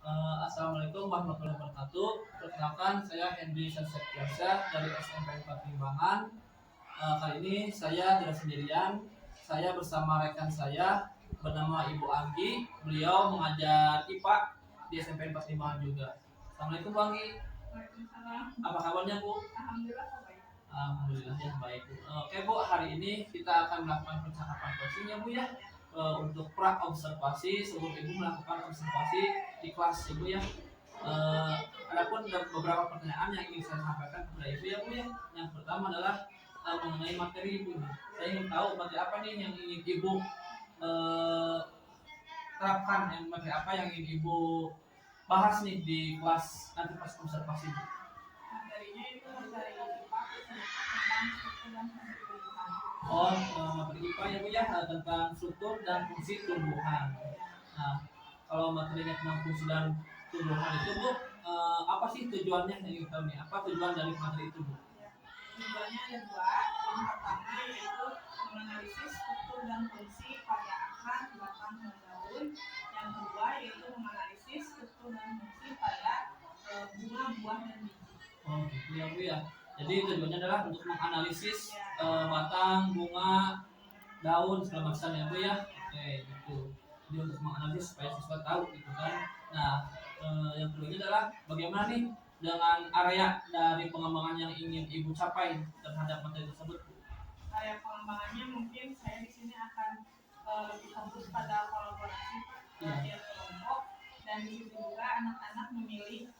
Assalamualaikum warahmatullahi wabarakatuh. Perkenalkan, saya Henry Septiasa dari SMP 4 Limbangan. Kali ini saya tidak sendirian. Saya bersama rekan saya bernama Ibu Anggi. Beliau mengajar IPA di SMP 4 Limbangan juga. Assalamualaikum Bu Anggi. Waalaikumsalam. Apa kabarnya Bu? Alhamdulillah baik. Alhamdulillah ya baik Bu. Oke Bu, hari ini kita akan melakukan percakapan coaching ya Bu ya. Untuk pra observasi sebelum Ibu melakukan observasi di kelas Ibu ya. Adapun beberapa pertanyaan yang ingin saya sampaikan kepada Ibu ya Bu ya. Yang pertama adalah mengenai materi Ibu. Saya ingin tahu materi apa nih yang ingin Ibu terapkan, yang materi apa yang ingin Ibu bahas nih di kelas nanti pas observasi Bu. Materinya itu dari IPA tentang struktur dan fungsi tumbuhan. Materi IPA ya Bu ya, tentang struktur dan fungsi tumbuhan. Nah, kalau materinya tentang fungsi dan tumbuhan itu Bu, apa sih tujuannya yang ingin tahu nih? Apa tujuan dari materi itu Bu? Tujuannya ada dua. Yang pertama yaitu menganalisis struktur dan fungsi pada akar, batang, dan daun. Yang kedua yaitu menganalisis struktur dan fungsi pada bunga, buah, dan biji. Oh gitu ya Bu ya. Jadi tujuannya adalah untuk menganalisis batang, bunga, daun segala macam ya Bu ya. Oke gitu. Jadi untuk menganalisis supaya siswa tahu gitu kan. Nah, yang keduanya adalah bagaimana nih dengan area dari pengembangan yang ingin Ibu capai terhadap materi tersebut Bu? Area pengembangannya mungkin saya di sini akan lebih fokus pada kolaborasi tiap kelompok, dan di situ juga anak-anak memilih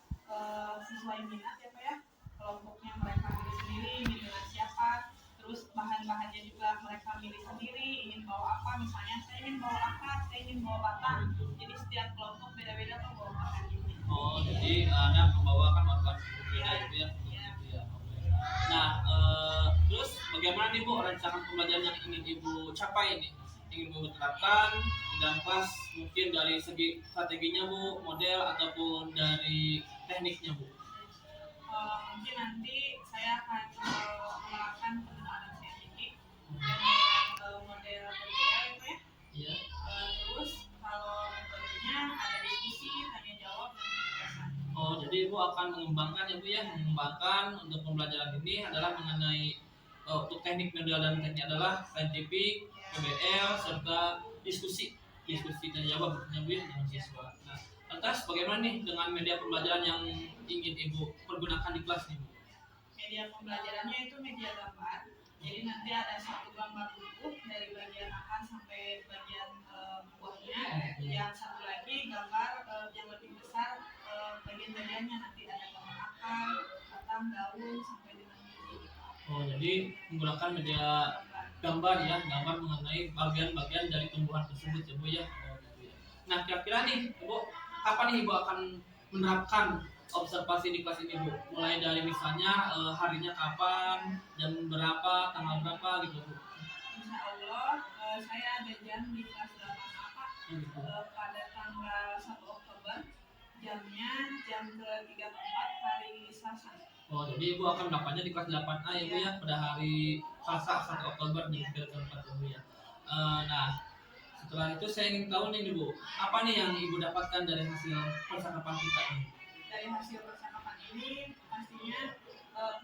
sesuai minat ya Pak ya. Kelompoknya mereka milih sendiri ingin dengan siapa, terus bahan-bahannya juga mereka milih sendiri ingin bawa apa. Misalnya saya ingin bawa akar, saya ingin bawa batang, jadi setiap kelompok beda-beda tuh bawa bahannya. Oh jadi anak membawakan materi berbeda itu ya. Ya. Nah, terus bagaimana nih Bu rancangan pembelajaran yang ingin Ibu capai nih? Ingin Ibu terapkan di dalam kelas, mungkin dari segi strateginya Bu, model ataupun dari tekniknya Bu? Mungkin nanti saya akan melakukan penerapan saintifik dengan model PBL itu ya. Iya. Terus kalau metodenya ada diskusi, tanya jawab, dan penjelasan. Oh jadi Ibu akan mengembangkan ya Bu ya, mengembangkan untuk pembelajaran ini adalah mengenai untuk teknik model dan teknik adalah saintifik, PBL serta diskusi dan jawab ya Bu ya dengan siswa. Nah, lantas bagaimana nih dengan media pembelajaran yang ingin Ibu pergunakan di kelas nih Bu? Media pembelajarannya itu media gambar. Jadi nanti ada satu gambar utuh dari bagian akar sampai bagian buahnya. Yang satu lagi gambar yang lebih besar bagian-bagiannya, nanti ada gambar akar, batang, daun sampai dengan biji. Oh jadi menggunakan media gambar ya, gambar mengenai bagian-bagian dari tumbuhan tersebut ya Bu ya. Oh, gitu ya. Nah kira-kira nih Bu, kapan nih Ibu akan menerapkan observasi di kelas ini Bu? Mulai dari misalnya harinya kapan, jam berapa, tanggal berapa gitu Bu? Insya Allah saya ada jam di kelas 8A Pak, pada tanggal 1 Oktober, jamnya jam 3.4 hari Selasa. Oh jadi Ibu akan melakukannya di kelas 8A ya Bu ya, pada hari Selasa 1 Oktober di 3.4 ya Bu ya. Nah setelah itu saya ingin tahu nih Bu, apa nih yang Ibu dapatkan dari hasil percakapan kita ini? Dari hasil percakapan ini pastinya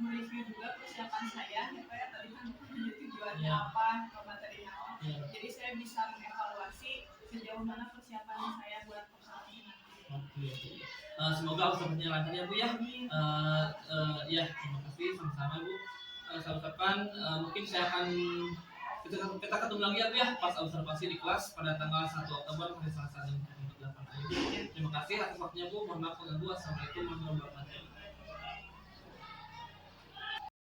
mereview juga persiapan saya ya Pak ya. Tadi kan tujuannya apa, materinya apa. Jadi saya bisa mengevaluasi sejauh mana persiapan saya buat observasi nanti. Oke. Semoga observasinya lancar ya Bu ya. Ya terima kasih sama-sama Bu. Saya ucapkan mungkin saya akan kita ketemu lagi ya Bu ya pas observasi di kelas pada tanggal 1 Oktober hari Selasa jam 8. Terima kasih atas waktunya Bu. Mohon maaf mengganggu. Assalamualaikum warahmatullahi wabarakatuh.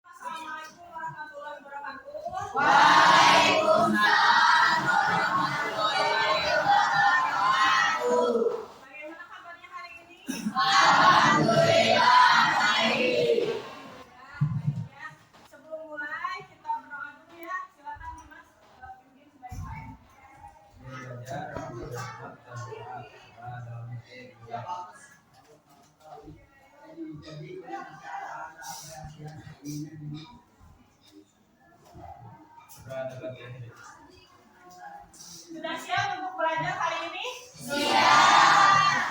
Assalamualaikum warahmatullahi wabarakatuh. Waalaikumsalam warahmatullahi wabarakatuh. Bagaimana kabarnya hari ini? Alhamdulillah baik. Ya. Sebelum mulai kita berdoa dulu ya. Silakan Mas pimpin sebaik-baik. Sudah siap untuk belajar hari ini? Siap.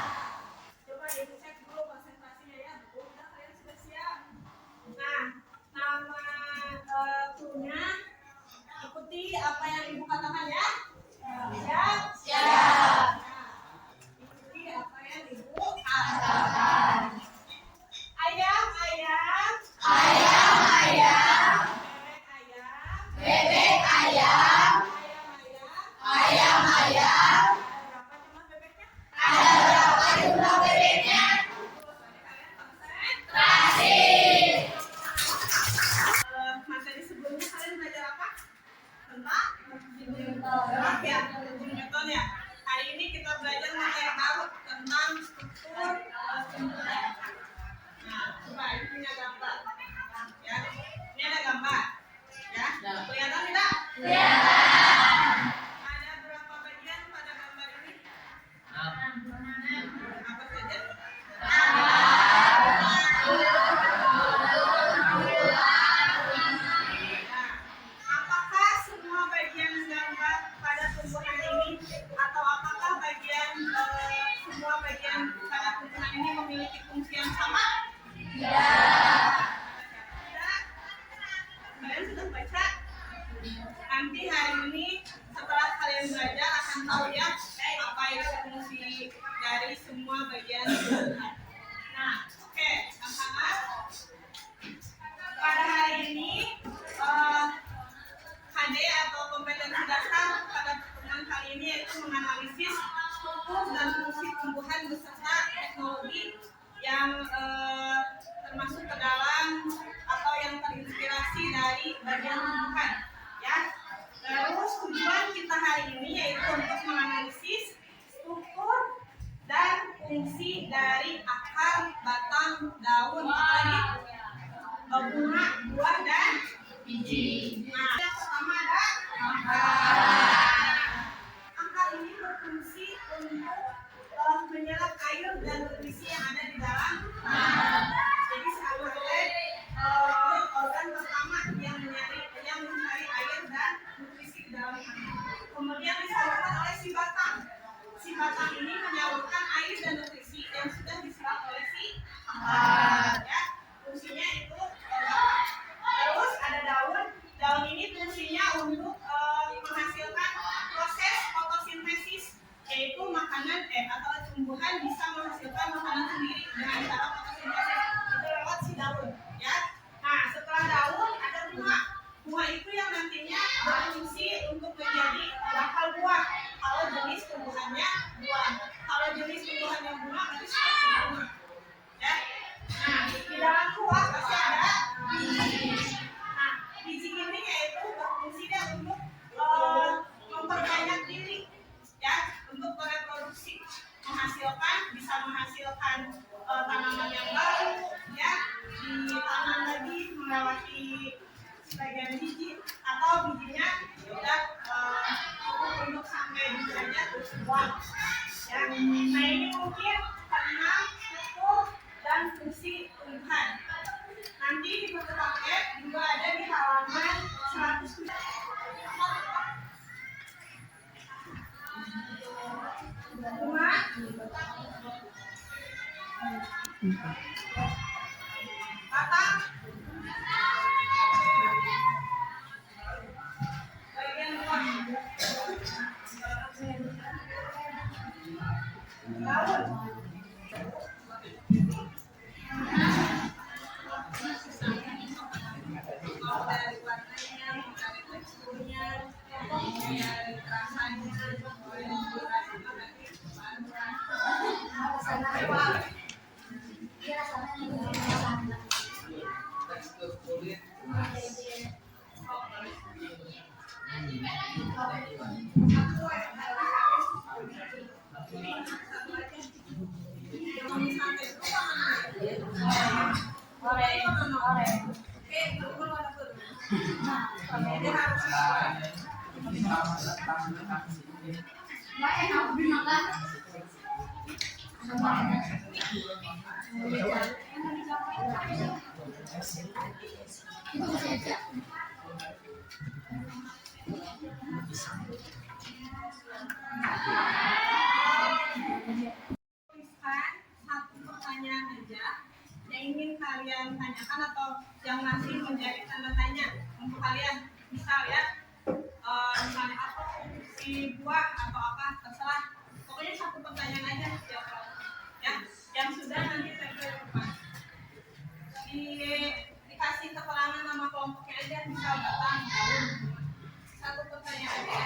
bunga, buah, dan biji. nah, yang pertama ada akar ini berfungsi untuk menyerap air dan nutrisi yang ada di dalam tanah. Jadi sebagai organ pertama yang mencari air dan nutrisi di dalam tanah. Kemudian disalurkan oleh si batang. Si batang ini menyalurkan air dan nutrisi yang sudah diserap oleh si akar. Ya, fungsinya itu terus ada daun. Daun ini fungsinya untuk menghasilkan proses fotosintesis, yaitu makanan atau tumbuhan bisa menghasilkan makanan sendiri dengan cara fotosintesis itu lewat si daun. Ya. Nah, setelah daun ada bunga. Bunga itu yang nantinya berfungsi untuk menjadi bakal buah. Kalau jenis tumbuhannya buah. Kalau jenis tumbuhannya bunga berarti seperti bunga. Ya. Nah, di dalam buah pasti ada biji. Nah, biji ini yaitu berfungsinya untuk memperbanyak diri, ya, untuk bereproduksi, bisa menghasilkan tanaman yang baru, ya, ditanam lagi melewati sebagian biji atau bijinya sudah cukup untuk sampai di derajat buah. Ya. Nah, ini mungkin karena struktur dan fungsi tumbuhan. Nanti di buku paket juga ada di halaman 107. Bunga, batang, bagian buah, daun. Dari warnanya, dari teksturnya, dari rasanya, Tekstur kulit. Tuliskan satu pertanyaan aja yang ingin kalian tanyakan atau yang masih menjadi tanda tanya untuk kalian. Misal ya, misalnya apa si buah atau apa, terserah. Pokoknya satu pertanyaan aja setiap kelompok. Ya, yang sudah nanti tempel depan. Dikasih keterangan nama kelompoknya aja, misal batang, daun. Satu pertanyaan aja.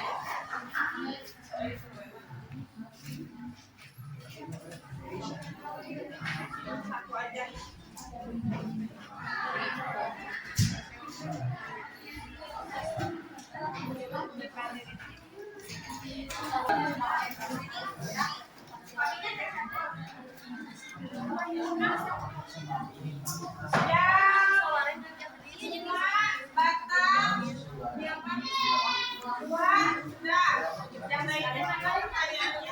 Satu aja. Batang, buah, sudah. Yang lainnya mana pertanyaannya?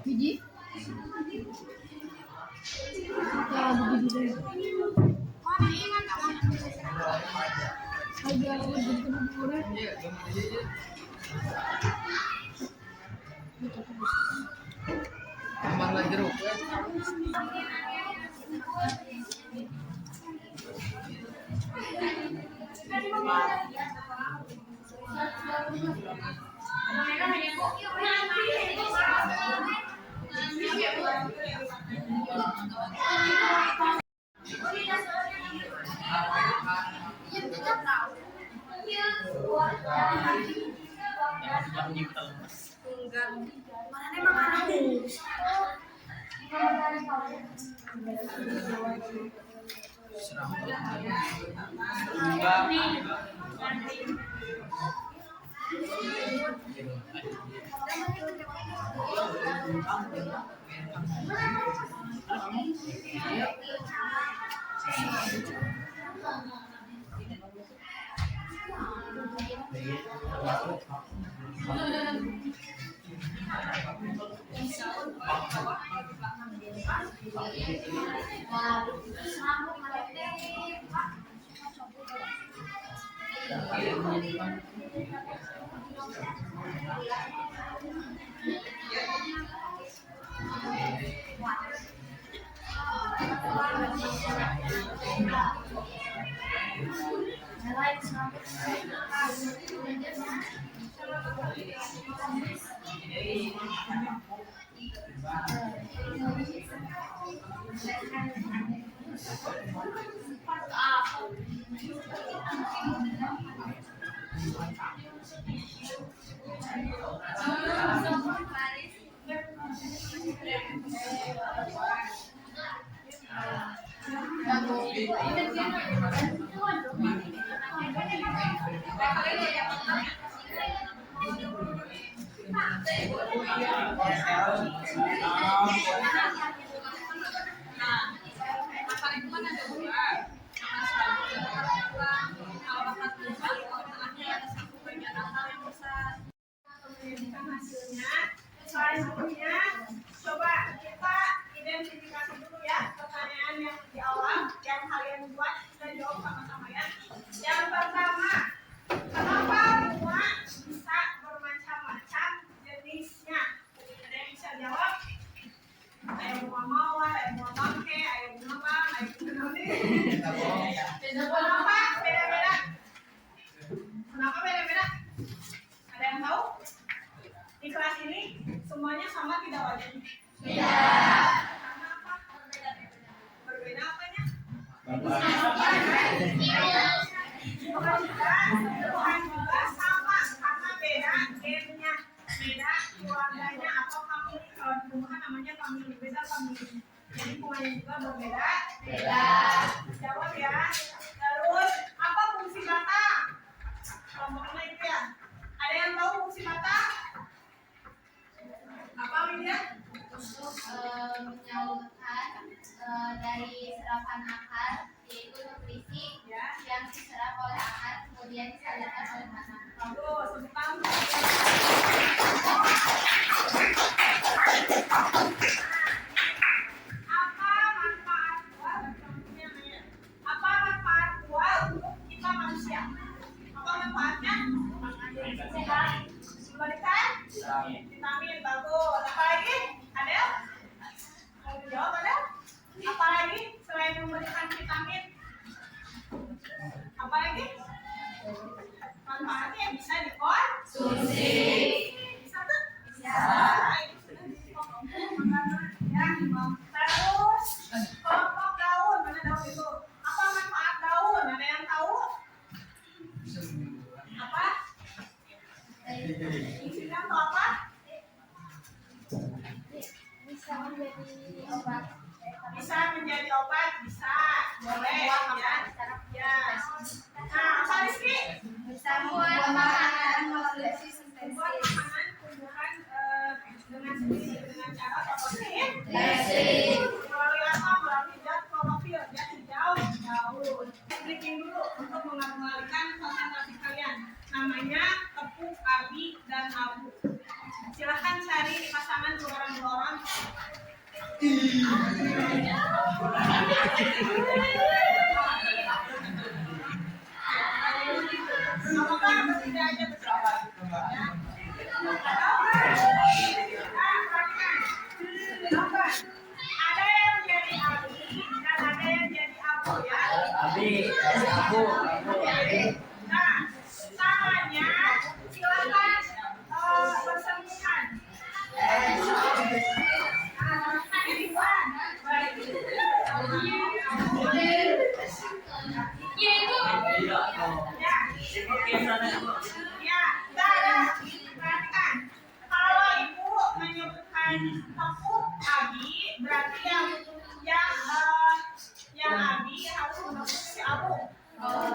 Biji? Ya, biji dulu. Ada Tambah lagi jeruk. Mana emang Hasilnya, selanjutnya coba kita identifikasi dulu ya pertanyaan yang di awal yang kalian buat, kita jawab sama-sama ya. Yang pertama, kenapa bunga bisa bermacam-macam jenisnya? Ada yang bisa jawab? Ada bunga mawar, ada bunga bangke, ada bunga bang, ada bunga noni. Kenapa beda-beda? Kenapa beda-beda? Ada yang tahu? Di kelas ini semuanya sama tidak wajib? Tidak. Karena apa? Berbeda-beda. Berbeda apanya? Bukan juga sama karena beda gennya, beda keluarganya atau famili. Kalau di rumah namanya famili, beda famili. Jadi semuanya juga berbeda. Beda. Jawab ya. Terus apa fungsi bata? Kelompoknya itu ya. Ada yang tahu fungsi bata? Apa Widya? Untuk menyalurkan dari serapan akar, yaitu nutrisi yang diserap oleh akar kemudian disalurkan oleh tanah. Bagus, tentang apa manfaat buah? Apa manfaat buah untuk kita manusia? Apa manfaatnya? Sehat, memberikan vitamin, bagus. Apa lagi? Ada? Mau dijawab ada? Apa lagi selain memberikan vitamin? Apa lagi? Manfaatnya bisa dikonsumsi. Bisa tuh? Bisa. Ya, terus kelompok daun, mana daun itu? Apa manfaat daun? Ada yang tahu? Apa? Fungsinya untuk apa? Bisa menjadi obat. Bisa menjadi obat, bisa. Boleh ya. Ya. Nah, apa Rizky? Bisa membuat makanan Membuat makanan tumbuhan dengan sendiri dengan cara fotosintesis. Melalui apa? Melalui zat klorofil, zat hijau daun. Breaking dulu untuk mengalihkan konsentrasi kalian. Namanya tepung abi dan abu. Silahkan cari pasangan dua orang. Apakah berbeda aja bersama? Ya. Ada yang jadi abi dan ada yang jadi abu ya. Abu. Nah, tangannya silakan bersentuhan. Perhatikan. Kalau ibu menyebutkan tepung abi berarti yang Abi harus untuk si Abu. Yang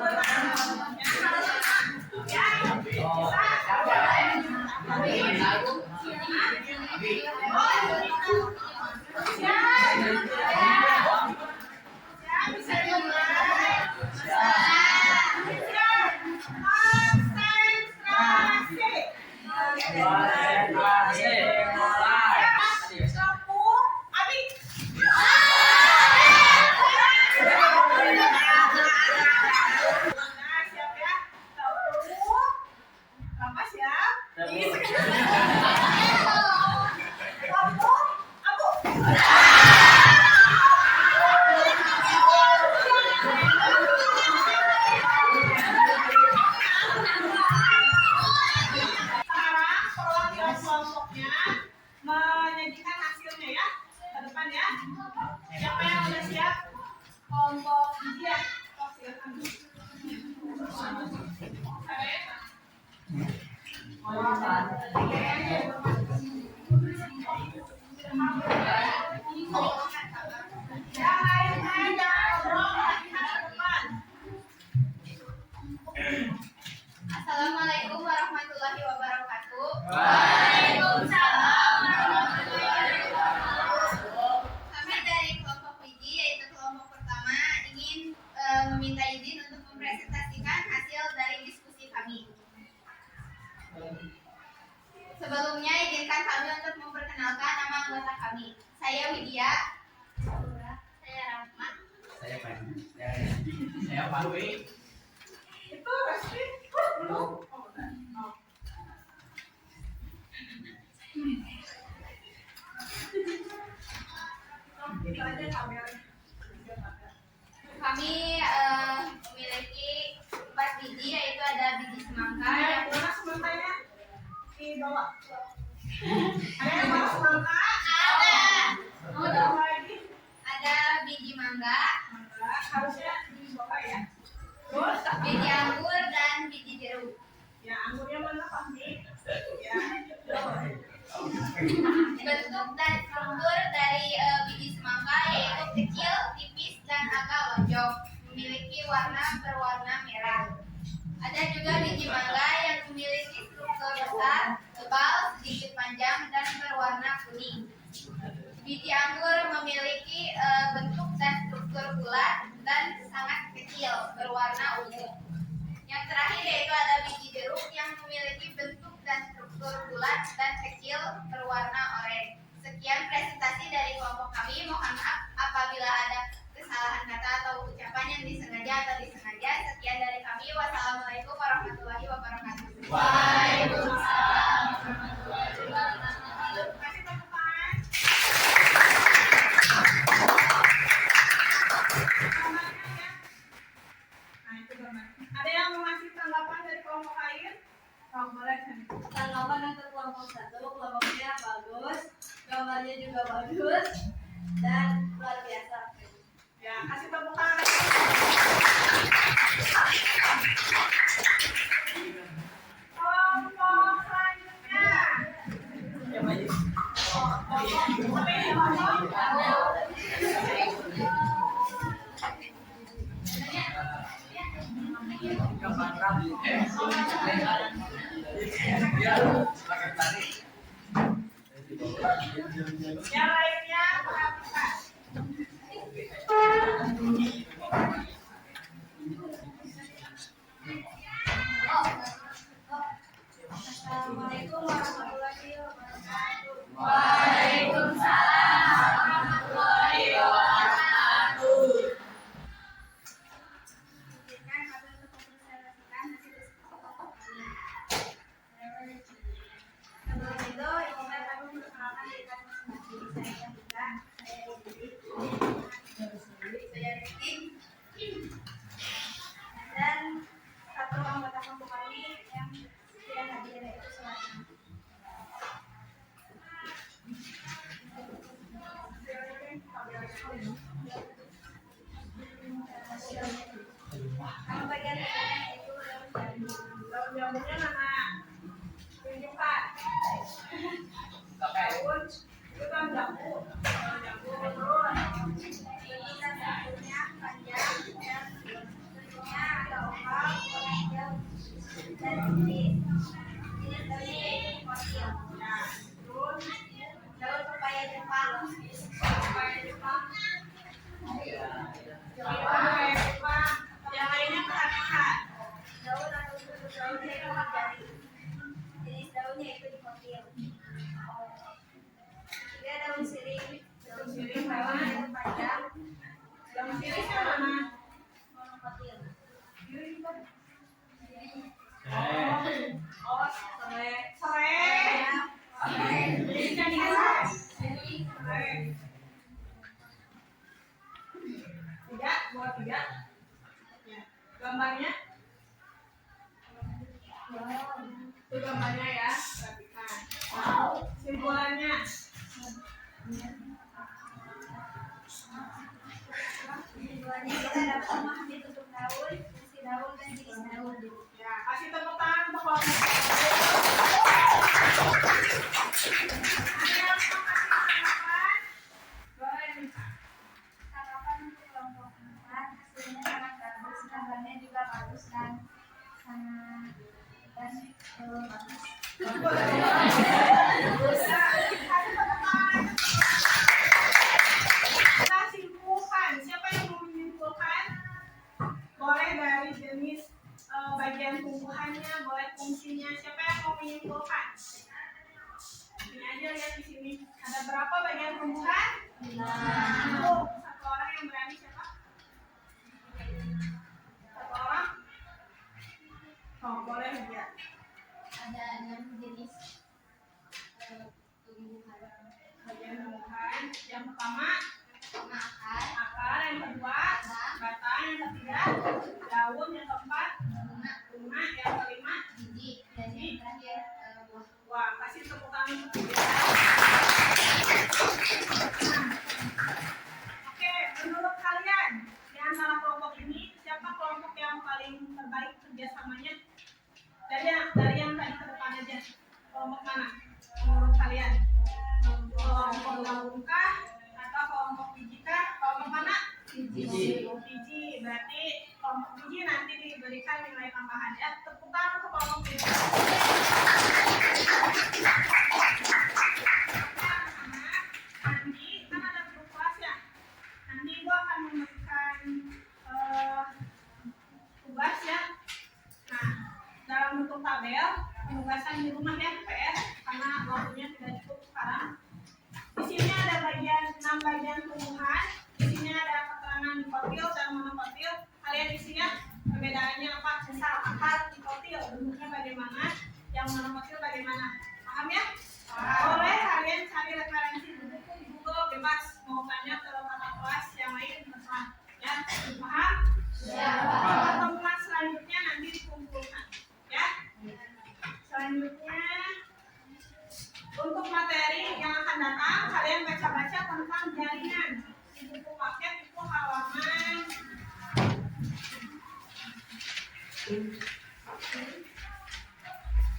harus ya bisa dimulai. Menyajikan hasilnya ya ke depan ya. Siapa yang udah siap? Kelompok biji ya. Silakan. Yang lainnya jangan ngobrol, latihan ke depan. Assalamualaikum warahmatullahi wabarakatuh. Waalaikumsalam. Kami dari kelompok biji, yaitu kelompok pertama, ingin meminta izin untuk mempresentasikan hasil dari diskusi kami. Sebelumnya izinkan kami untuk memperkenalkan nama anggota kami. Saya Widya. Saya Rahma. Saya Panji. Saya Farwi. Itu pasti. Kami memiliki 4 biji, yaitu ada biji semangka, Yang mana sementara di bawah. Ada yang bawa semangka? Ada lagi? ada biji mangga, Harusnya di bawah ya. Terus biji anggur, dan biji jeruk. ya anggurnya mana pasti? Ya. Bentuk dan struktur dari biji semangka yaitu kecil, tipis, dan agak lonjong, memiliki warna berwarna merah. Ada juga biji mangga yang memiliki struktur besar, tebal, sedikit panjang, dan berwarna kuning. Biji anggur memiliki bentuk dan struktur bulat dan sangat kecil, berwarna ungu. Yang terakhir yaitu ada biji jeruk yang memiliki bentuk dan struktur bulat dan kecil, berwarna oranye. Sekian presentasi dari kelompok kami. Mohon maaf apabila ada kesalahan kata atau ucapan yang disengaja atau disengaja. Sekian dari kami. Wassalamualaikum warahmatullahi wabarakatuh. Waalaikumsalam. Kasih tepuk tangan. Gambarnya ya. Nah, itu gambar. Ada yang mau ngasih tanggapan dari kelompok lain? Oh, boleh. Tanggapan untuk kelompok 1, kelompoknya bagus, gambarnya juga bagus, dan luar biasa. Ya, kasih tepuk tangan. Kelompok selanjutnya. Yang lainnya perhatikan. Assalamualaikum warahmatullahi wabarakatuh. Waalaikumsalam. bawah 3. Ya. Gambarnya itu gambarnya ya, perhatikan. Simbolannya Tujuannya kita dapat memahami bentuk daun, fungsi daun, dan jenis daun. ya, kasih tepuk tangan untuk kelompok. Ada yang mau kasih tanggapan? Boleh bisa. Tanggapan untuk kelompok 4, hasilnya sangat bagus, gambarnya juga bagus dan sangat bagus. Kita simpulkan. Siapa yang mau menyimpulkan? Boleh dari jenis bagian tumbuhannya, boleh fungsinya. Siapa yang mau menyimpulkan? Ini aja lihat di sini. Ada berapa bagian tumbuhan? 6. Satu orang yang berani siapa? Satu orang? Oh, boleh lihat. Ada 6 jenis tumbuhan. Bagian tumbuhan. Yang pertama, Akar, akar. Yang kedua, batang. Yang ketiga, daun. Yang keempat, bunga. Yang kelima, biji, dan yang terakhir buah. wah, kasih tepuk tangan untuk dia. Oke, menurut kalian di antara kelompok ini siapa kelompok yang paling terbaik kerjasamanya? Dari yang tadi ke depan aja. Kelompok mana? Menurut kalian? Kelompok daun kah? Atau kelompok biji kah? Kelompok mana? Biji. Biji. Berarti kelompok biji nanti diberikan nilai tambahan ya. Tepuk tangan untuk kelompok biji. Nanti kan ada grup kelas ya. Nanti gua akan memberikan tugas ya. Nah, dalam bentuk tabel, penugasan di rumah ya PR karena waktunya tidak cukup sekarang. Di sini ada 6 bagian tumbuhan. Di sini ada keterangan dikotil dan monokotil. Kalian isi ya perbedaannya apa? Misal akar dikotil bentuknya bagaimana, yang monokotil bagaimana. Paham ya? Boleh kalian cari referensi di buku di Google bebas, mau tanya ke kakak kelas yang lain terserah. Ya, paham? Pertemuan selanjutnya nanti dikumpulkan. Ya. Selanjutnya untuk materi yang akan datang, kalian baca-baca tentang jaringan di buku paket itu halaman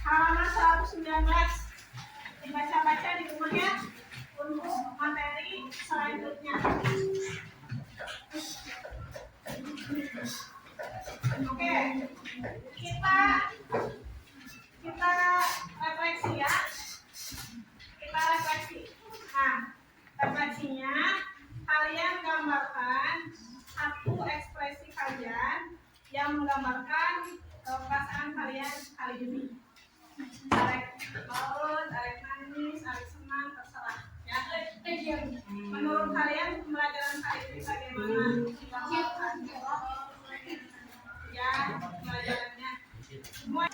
halaman 119. Dibaca-baca di rumah ya untuk materi selanjutnya. Oke, kita refleksi ya. Kita refleksi. Nah, refleksinya kalian gambarkan satu ekspresi kalian yang menggambarkan perasaan kalian kali ini. Arek maut, arek nangis, arek senang, terserah. Ya. Menurut kalian pembelajaran kali ini bagaimana? Ya, pembelajarannya. Semua.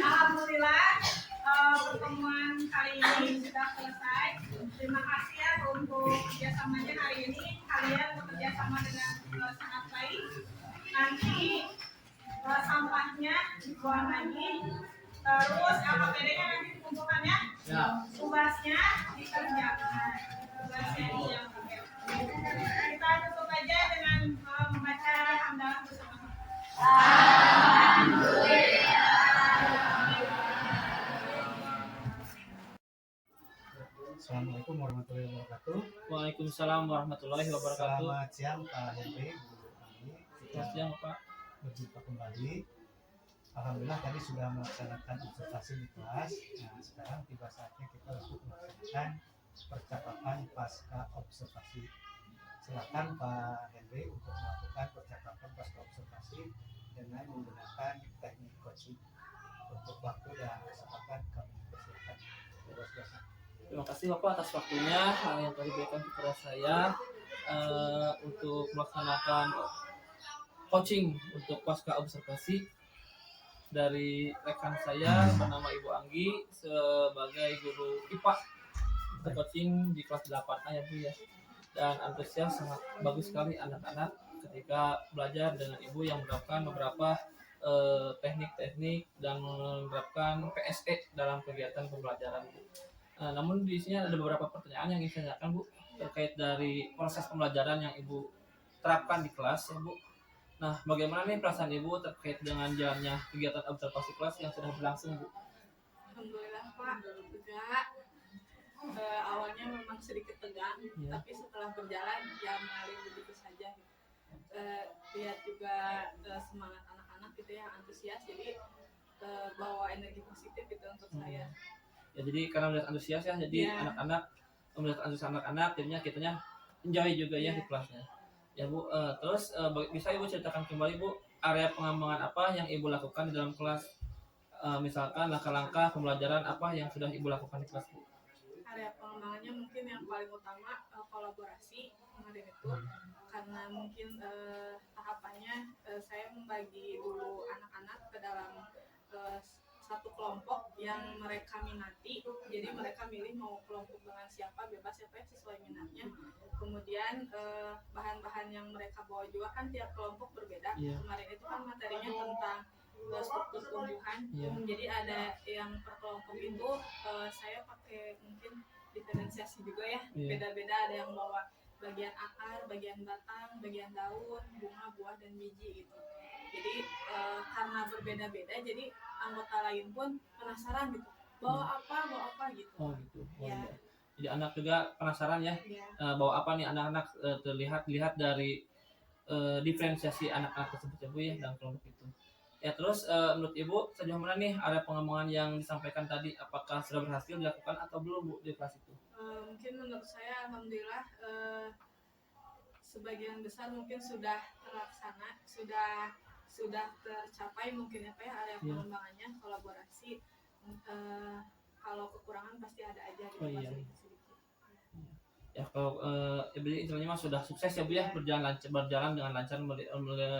Alhamdulillah pertemuan kali ini sudah selesai. Terima kasih ya untuk kerjasamanya hari ini. Kalian bekerja sama dengan sangat baik. Nanti sampahnya dibuang lagi. Terus APD-nya nanti dikumpulkan ya. Tugasnya dikerjakan. Tugasnya dikerjakan. Kita tutup aja dengan membaca hamdalah bersama-sama. Assalamualaikum warahmatullahi wabarakatuh. Waalaikumsalam warahmatullahi wabarakatuh. Selamat siang Pak Henry, Bu Ani. Selamat siang Pak. Berjumpa kembali. Alhamdulillah tadi sudah melaksanakan observasi di kelas. Nah sekarang tiba saatnya kita untuk melaksanakan percakapan pasca observasi. Silakan Pak Henry untuk melakukan percakapan pasca observasi dengan menggunakan teknik coaching. Untuk waktu dan kesempatan kami persilakan. Bebas-bebas. Terima kasih Bapak atas waktunya yang telah diberikan kepada saya untuk melaksanakan coaching untuk pasca observasi dari rekan saya bernama Ibu Anggi sebagai guru IPA untuk coaching di kelas 8A ya Bu ya. Dan antusias sangat bagus sekali anak-anak ketika belajar dengan Ibu yang menerapkan beberapa teknik-teknik dan menerapkan PSE dalam kegiatan pembelajaran Bu. Namun di sini ada beberapa pertanyaan yang ingin saya tanyakan Bu terkait dari proses pembelajaran yang Ibu terapkan di kelas ya Bu. Nah, bagaimana nih perasaan Ibu terkait dengan jalannya kegiatan observasi kelas yang sudah berlangsung Bu? Alhamdulillah Pak, juga awalnya memang sedikit tegang, Ya. tapi setelah berjalan ya mengalir begitu saja. Lihat juga semangat anak-anak gitu ya, antusias, jadi bawa energi positif itu untuk saya. Ya jadi karena melihat antusias ya, jadi Ya. anak-anak melihat antusias anak-anak, jadinya kitanya enjoy juga ya Ya. di kelasnya. Ya Bu, terus bisa Ibu ceritakan kembali Bu area pengembangan apa yang Ibu lakukan di dalam kelas? Misalkan langkah-langkah pembelajaran apa yang sudah Ibu lakukan di kelas Bu? Area pengembangannya mungkin yang paling utama kolaborasi kemarin itu, karena mungkin tahapannya saya membagi dulu anak-anak ke dalam satu kelompok yang mereka minati, jadi mereka milih mau kelompok dengan siapa, bebas siapa ya sesuai minatnya. Kemudian bahan-bahan yang mereka bawa juga kan tiap kelompok berbeda. Iya. Kemarin itu kan materinya tentang struktur tumbuhan. Iya. Jadi ada yang per kelompok itu saya pakai mungkin diferensiasi juga ya. Iya. Beda-beda, ada yang bawa bagian akar, bagian batang, bagian daun, bunga, buah dan biji gitu. Jadi karena berbeda-beda, jadi anggota lain pun penasaran gitu. Bawa apa gitu. Oh gitu. Oh, Ya. iya. Jadi anak juga penasaran ya Ya. bawa apa nih anak-anak terlihat dari diferensiasi anak-anak tersebut ya Bu ya dalam kelompok itu. Ya terus menurut Ibu sejauh mana nih area pengembangan yang disampaikan tadi, apakah sudah berhasil dilakukan atau belum Bu di kelas itu? Mungkin menurut saya alhamdulillah sebagian besar mungkin sudah terlaksana, sudah tercapai mungkin apa ya area pengembangannya, kolaborasi. Kalau kekurangan pasti ada aja gitu, Oh, iya. sedikit-sedikit. Ya kalau jadi istilahnya mah sudah sukses ya Bu ya, berjalan dengan lancar.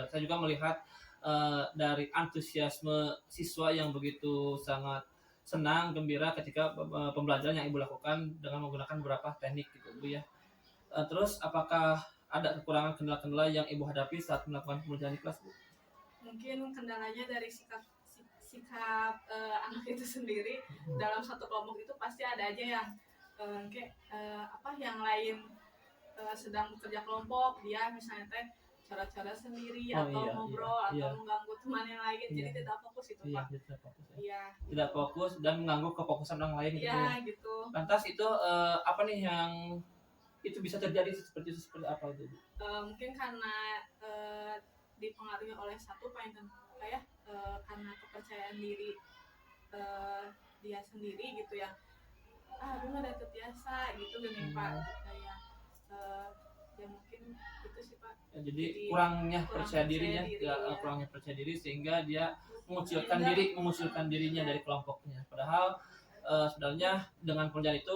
Saya juga melihat dari antusiasme siswa yang begitu sangat senang, gembira ketika pembelajaran yang Ibu lakukan dengan menggunakan beberapa teknik gitu Bu ya. Terus apakah ada kekurangan kendala-kendala yang Ibu hadapi saat melakukan pembelajaran di kelas Bu? Mungkin kendalanya dari sikap anak itu sendiri. Dalam satu kelompok itu pasti ada aja yang yang lain sedang bekerja kelompok, dia misalnya teh cara-cara sendiri Oh, atau iya, ngobrol iya, atau mengganggu teman yang lain, Iya. jadi tidak fokus itu Iya, Pak. tidak fokus ya. Iya. Tidak fokus dan mengganggu kefokusan orang lain gitu ya. Iya gitu. Lantas itu apa nih yang itu bisa terjadi seperti apa itu Bu? Mungkin karena dipengaruhi oleh satu poin kayak karena kepercayaan diri dia sendiri gitu ya. Aduh udah terbiasa gitu gini Pak, kayak ya mungkin itu sih Pak. Ya, jadi kurangnya percaya dirinya, ya. kurangnya percaya diri sehingga dia mengucilkan dirinya dari kelompoknya. Padahal sebenarnya dengan pekerjaan itu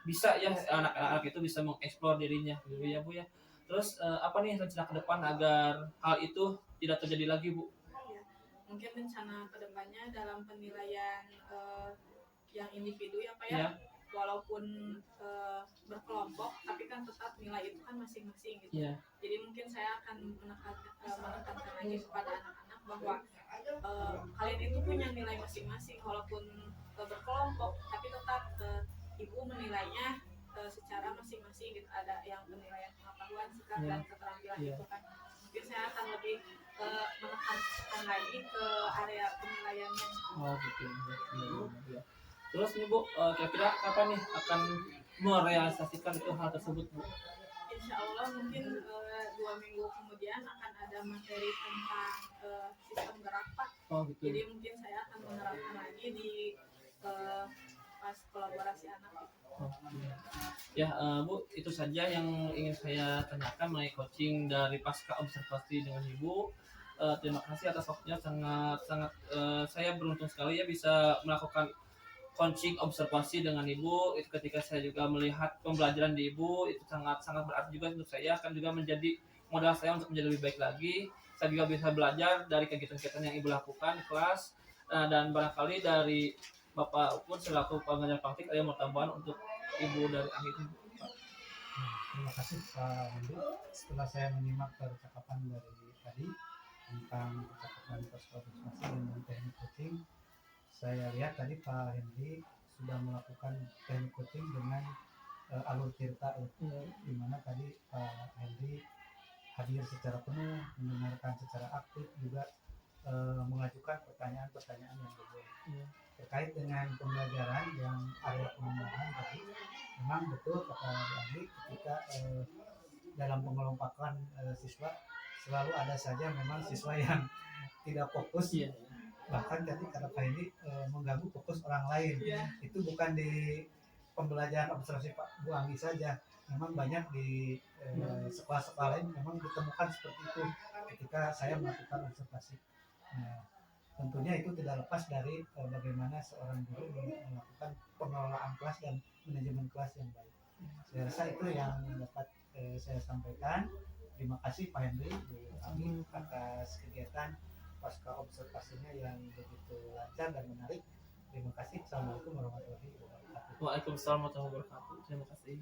bisa ya anak-anak itu bisa mengeksplor dirinya gitu ya Bu ya. Terus apa nih rencana ke depan agar hal itu tidak terjadi lagi Bu? Ya, mungkin rencana kedepannya dalam penilaian yang individu ya Pak ya. Ya. Walaupun berkelompok, tapi kan tetap nilai itu kan masing-masing gitu. Ya. Jadi mungkin saya akan menekankan lagi kepada anak-anak bahwa kalian itu punya nilai masing-masing, walaupun berkelompok, tapi tetap ibu menilainya secara masing-masing gitu. Ada yang penilaian pengetahuan, sikap dan keterampilan itu kan. Mungkin saya akan lebih menekankan lagi ke area penilaiannya. Oh gitu. Ya. Terus nih Bu, kira-kira kapan nih akan merealisasikan itu hal tersebut, Bu? Insya Allah mungkin 2 minggu kemudian akan ada materi tentang sistem gerak Pak. Oh gitu. Jadi mungkin saya akan menerapkan lagi di pas kolaborasi anak. Oh, ya Bu, itu saja yang ingin saya tanyakan mengenai coaching dari pasca observasi dengan Ibu. Terima kasih atas waktunya, sangat saya beruntung sekali ya bisa melakukan coaching observasi dengan Ibu. Itu ketika saya juga melihat pembelajaran di Ibu itu sangat berarti juga untuk saya, akan juga menjadi modal saya untuk menjadi lebih baik lagi. Saya juga bisa belajar dari kegiatan-kegiatan yang Ibu lakukan di kelas, dan barangkali dari Bapak pun selaku pengajar praktik ada yang mau tambahan untuk Ibu dari akhir. Terima kasih Pak Hendy. Setelah saya menyimak percakapan dari tadi tentang percakapan pasca observasi dengan teknik coaching, saya lihat tadi Pak Hendy sudah melakukan teknik coaching dengan alur cerita, di mana tadi Pak Hendy hadir secara penuh, mendengarkan secara aktif, juga mengajukan pertanyaan-pertanyaan yang berbeda terkait dengan pembelajaran yang area pengembangan tadi. Memang betul kata Andi, ketika dalam pengelompokan siswa selalu ada saja memang siswa yang tidak fokus, bahkan tadi kata Pak ini mengganggu fokus orang lain. Itu bukan di pembelajaran observasi Pak Bu Anggi saja, memang banyak di sekolah-sekolah lain memang ditemukan seperti itu ketika saya melakukan observasi. Tentunya itu tidak lepas dari bagaimana seorang guru melakukan pengelolaan kelas dan manajemen kelas yang baik. Saya rasa itu yang dapat saya sampaikan. Terima kasih Pak Henry Bu Anggi atas kegiatan pasca observasinya yang begitu lancar dan menarik. Terima kasih. Assalamualaikum warahmatullahi wabarakatuh. Waalaikumsalam warahmatullahi wabarakatuh. Terima kasih.